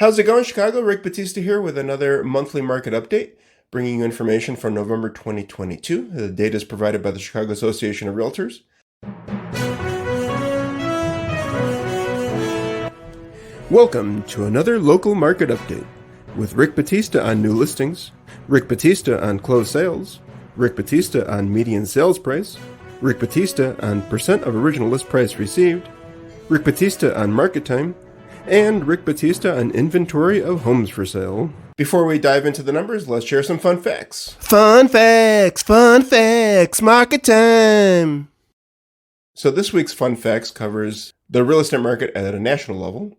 How's it going, Chicago? Rick Batista here with another monthly market update, bringing you information from November 2022. The data is provided by the Chicago Association of Realtors. Welcome to another local market update with Rick Batista on new listings, Rick Batista on closed sales, Rick Batista on median sales price, Rick Batista on percent of original list price received, Rick Batista on market time, and Rick Batista on inventory of homes for sale. Before we dive into the numbers, let's share some fun facts. Fun facts, market time. So this week's fun facts covers the real estate market at a national level.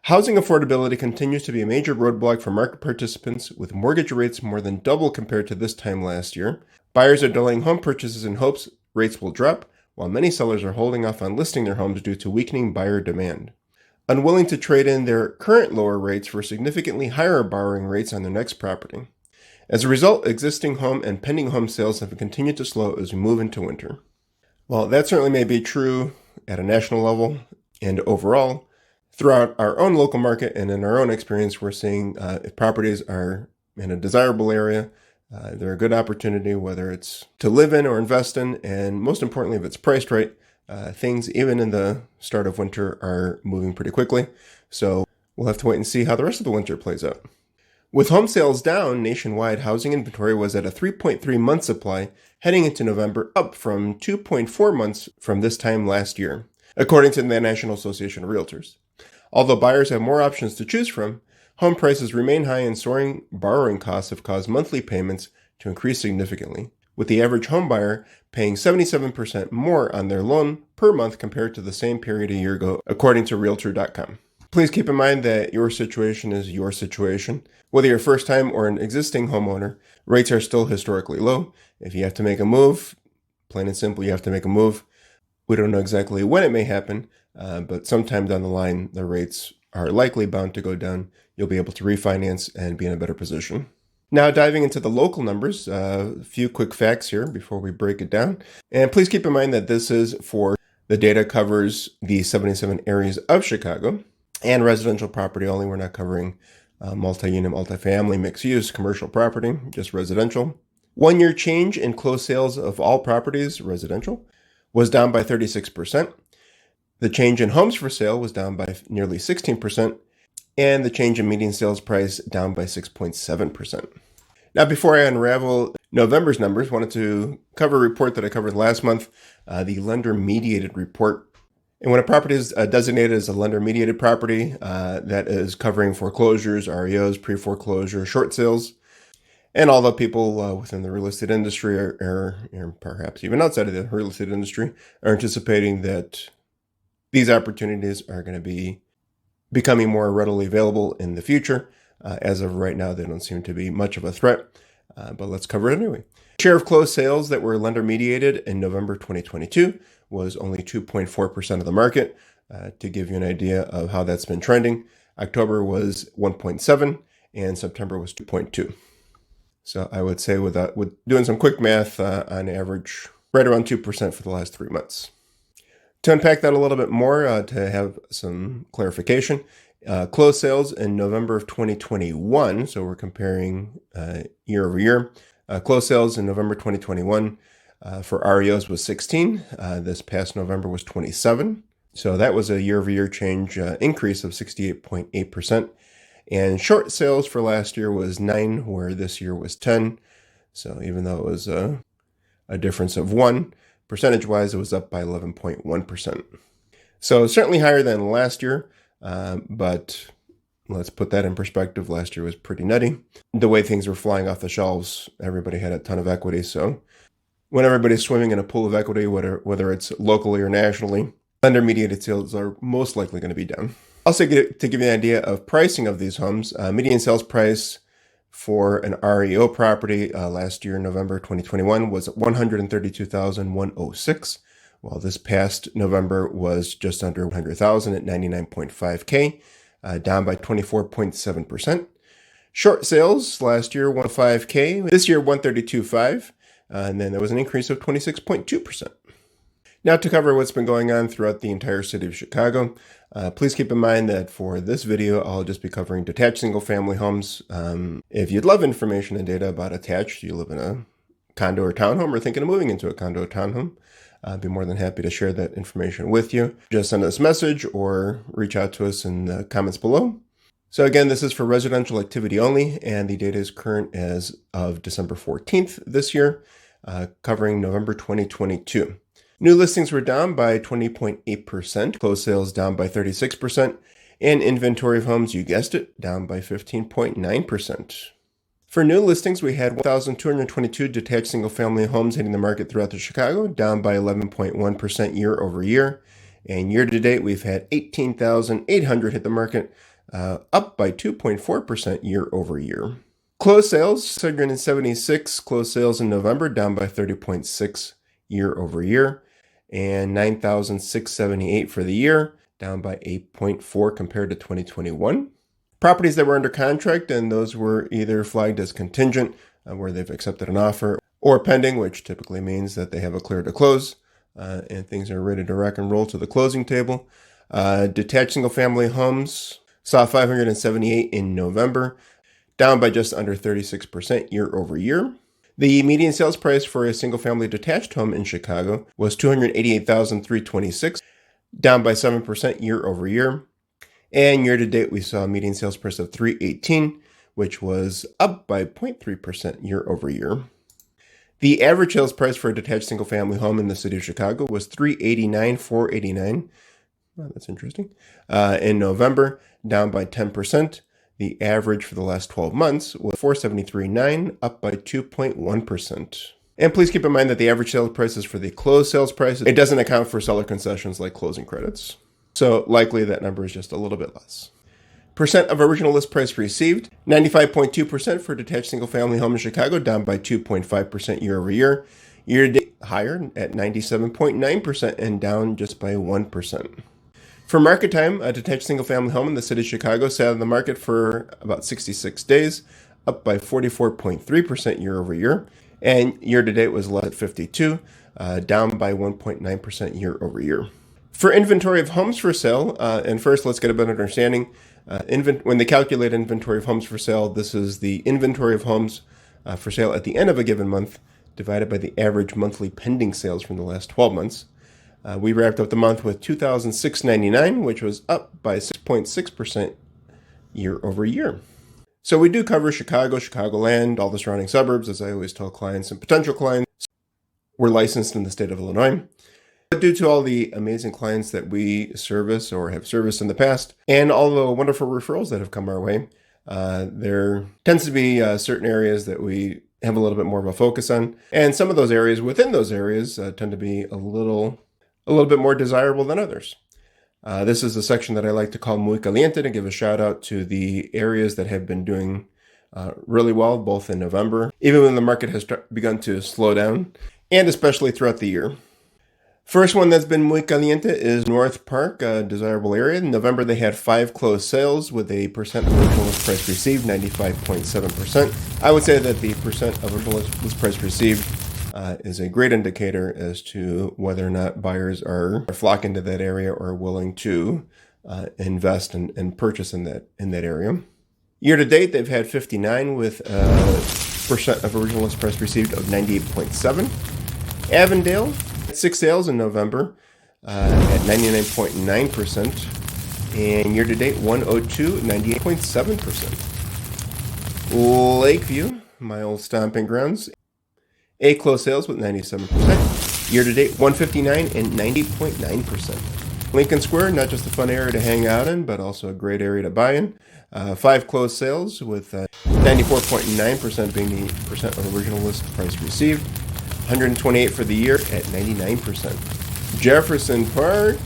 Housing affordability continues to be a major roadblock for market participants, with mortgage rates more than double compared to this time last year. Buyers are delaying home purchases in hopes rates will drop, while many sellers are holding off on listing their homes due to weakening buyer demand. Unwilling to trade in their current lower rates for significantly higher borrowing rates on their next property. As a result, existing home and pending home sales have continued to slow as we move into winter. While that certainly may be true at a national level and overall, throughout our own local market and in our own experience, we're seeing if properties are in a desirable area, they're a good opportunity, whether it's to live in or invest in, and most importantly, if it's priced right, things, even in the start of winter, are moving pretty quickly. So we'll have to wait and see how the rest of the winter plays out. With home sales down, nationwide housing inventory was at a 3.3 month supply heading into November, up from 2.4 months from this time last year, according to the National Association of Realtors. Although buyers have more options to choose from, home prices remain high and soaring borrowing costs have caused monthly payments to increase significantly, with the average home buyer paying 77% more on their loan per month compared to the same period a year ago, according to Realtor.com. Please keep in mind that your situation is your situation. Whether you're a first-time or an existing homeowner, rates are still historically low. If you have to make a move, plain and simple, you have to make a move. We don't know exactly when it may happen, but sometime down the line, the rates are likely bound to go down. You'll be able to refinance and be in a better position. Now diving into the local numbers, a few quick facts here before we break it down. And please keep in mind that this is for the data covers the 77 areas of Chicago and residential property only. We're not covering multi-unit, multifamily, mixed-use, commercial property, just residential. 1 year change in closed sales of all properties, residential, was down by 36%. The change in homes for sale was down by nearly 16%. And the change in median sales price down by 6.7%. Now, before I unravel November's numbers, I wanted to cover a report that I covered last month, the lender-mediated report. And when a property is designated as a lender-mediated property, that is covering foreclosures, REOs, pre-foreclosure, short sales, and all the people within the real estate industry, or perhaps even outside of the real estate industry, are anticipating that these opportunities are going to be becoming more readily available in the future. As of right now, they don't seem to be much of a threat, but let's cover it anyway. Share of closed sales that were lender mediated in November 2022 was only 2.4% of the market. To give you an idea of how that's been trending, October was 1.7 and September was 2.2. So I would say with doing some quick math, on average, right around 2% for the last 3 months. To unpack that a little bit more, to have some clarification, closed sales in November of 2021, so we're comparing year over year. Closed sales in November 2021 for REOs was 16. This past November was 27. So that was a year-over-year change increase of 68.8%. And short sales for last year was 9, where this year was 10. So even though it was a difference of 1, percentage-wise, it was up by 11.1%. So certainly higher than last year, but let's put that in perspective. Last year was pretty nutty. The way things were flying off the shelves, everybody had a ton of equity. So when everybody's swimming in a pool of equity, whether it's locally or nationally, lender-mediated sales are most likely going to be down. Also, to give you an idea of pricing of these homes, median sales price for an REO property last year, November 2021, was $132,106, while this past November was just under $100,000 at $99.5K, down by 24.7%. Short sales last year, $105K, this year $132.5, and then there was an increase of 26.2%. Now to cover what's been going on throughout the entire city of Chicago, please keep in mind that for this video, I'll just be covering detached single-family homes. If you'd love information and data about attached, you live in a condo or townhome or thinking of moving into a condo or townhome, I'd be more than happy to share that information with you. Just send us a message or reach out to us in the comments below. So again, this is for residential activity only, and the data is current as of December 14th this year, covering November 2022. New listings were down by 20.8%, closed sales down by 36%, and inventory of homes, you guessed it, down by 15.9%. For new listings, we had 1,222 detached single-family homes hitting the market throughout the Chicago, down by 11.1% year over year. And year to date, we've had 18,800 hit the market, up by 2.4% year over year. Closed sales, 676 closed sales in November, down by 30.6 year over year, and 9,678 for the year, down by 8.4 compared to 2021. Properties that were under contract, and those were either flagged as contingent, where they've accepted an offer, or pending, which typically means that they have a clear to close, and things are ready to rock and roll to the closing table. Detached single-family homes saw 578 in November, down by just under 36% year over year. The median sales price for a single-family detached home in Chicago was $288,326, down by 7% year over year. And year to date, we saw a median sales price of $318,000, which was up by 0.3% year over year. The average sales price for a detached single-family home in the city of Chicago was $389,489. Well, that's interesting. In November, down by 10%. The average for the last 12 months was $473,900, up by 2.1%. And please keep in mind that the average sales price is for the closed sales price. It doesn't account for seller concessions like closing credits. So likely that number is just a little bit less. Percent of original list price received, 95.2% for detached single-family home in Chicago, down by 2.5% year over year. Year to date, higher at 97.9% and down just by 1%. For market time, a detached single-family home in the city of Chicago sat on the market for about 66 days, up by 44.3% year over year. And year to date was less at 52, down by 1.9% year over year. For inventory of homes for sale, and first let's get a better understanding. When they calculate inventory of homes for sale, this is the inventory of homes for sale at the end of a given month divided by the average monthly pending sales from the last 12 months. We wrapped up the month with 2,699, which was up by 6.6% year over year. So we do cover Chicago, Chicagoland, all the surrounding suburbs, as I always tell clients and potential clients. We're licensed in the state of Illinois. But due to all the amazing clients that we service or have serviced in the past, and all the wonderful referrals that have come our way, there tends to be certain areas that we have a little bit more of a focus on. And some of those areas within those areas tend to be a little bit more desirable than others. This is a section that I like to call Muy Caliente, to give a shout out to the areas that have been doing really well, both in November, even when the market has begun to slow down, and especially throughout the year. First one that's been muy caliente is North Park, a desirable area. In November, they had 5 closed sales with a percent of original list price received, 95.7%. I would say that the percent of original list price received is a great indicator as to whether or not buyers are flocking to that area or willing to invest and purchase in that area. Year to date, they've had 59 with a percent of original list price received of 98.7. Avondale, 6 sales in November at 99.9%, and year to date 102, 98.7%. Lakeview, my old stomping grounds, 8 closed sales with 97%, year to date 159 and 90.9%. Lincoln Square, not just a fun area to hang out in, but also a great area to buy in. 5 closed sales with 94.9% being the percent of original list price received. 128 for the year at 99%. Jefferson Park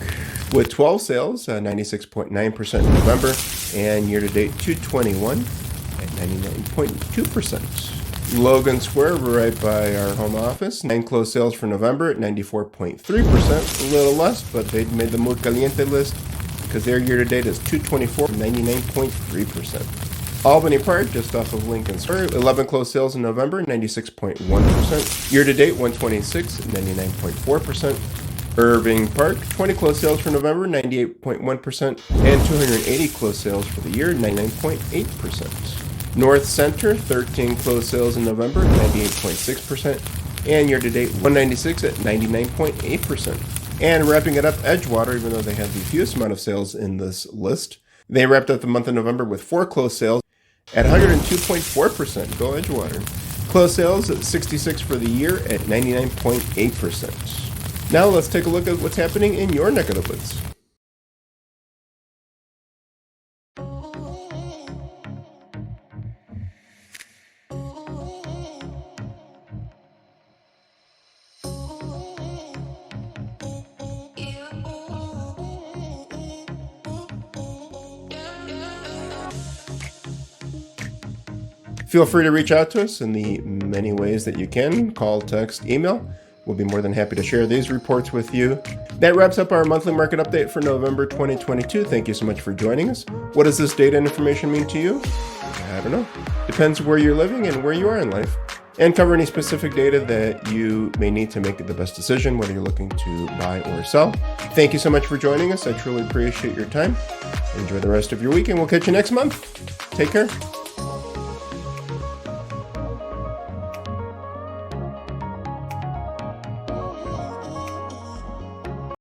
with 12 sales, 96.9% in November, and year-to-date 221 at 99.2%. Logan Square, right by our home office, 9 closed sales for November at 94.3%, a little less, but they made the Muy Caliente list because their year-to-date is 224, 99.3%. Albany Park, just off of Lincoln Square, 11 closed sales in November, 96.1%. Year-to-date, 126, 99.4%. Irving Park, 20 closed sales for November, 98.1%, and 280 closed sales for the year, 99.8%. North Center, 13 closed sales in November, 98.6%, and year-to-date 196 at 99.8%. And wrapping it up, Edgewater, even though they had the fewest amount of sales in this list, they wrapped up the month of November with 4 closed sales at 102.4%. Go Edgewater. Closed sales at 66 for the year at 99.8%. Now let's take a look at what's happening in your neck of the woods. Feel free to reach out to us in the many ways that you can. Call, text, email. We'll be more than happy to share these reports with you. That wraps up our monthly market update for November 2022. Thank you so much for joining us. What does this data and information mean to you? I don't know. Depends where you're living and where you are in life. And cover any specific data that you may need to make the best decision, whether you're looking to buy or sell. Thank you so much for joining us. I truly appreciate your time. Enjoy the rest of your week, and we'll catch you next month. Take care.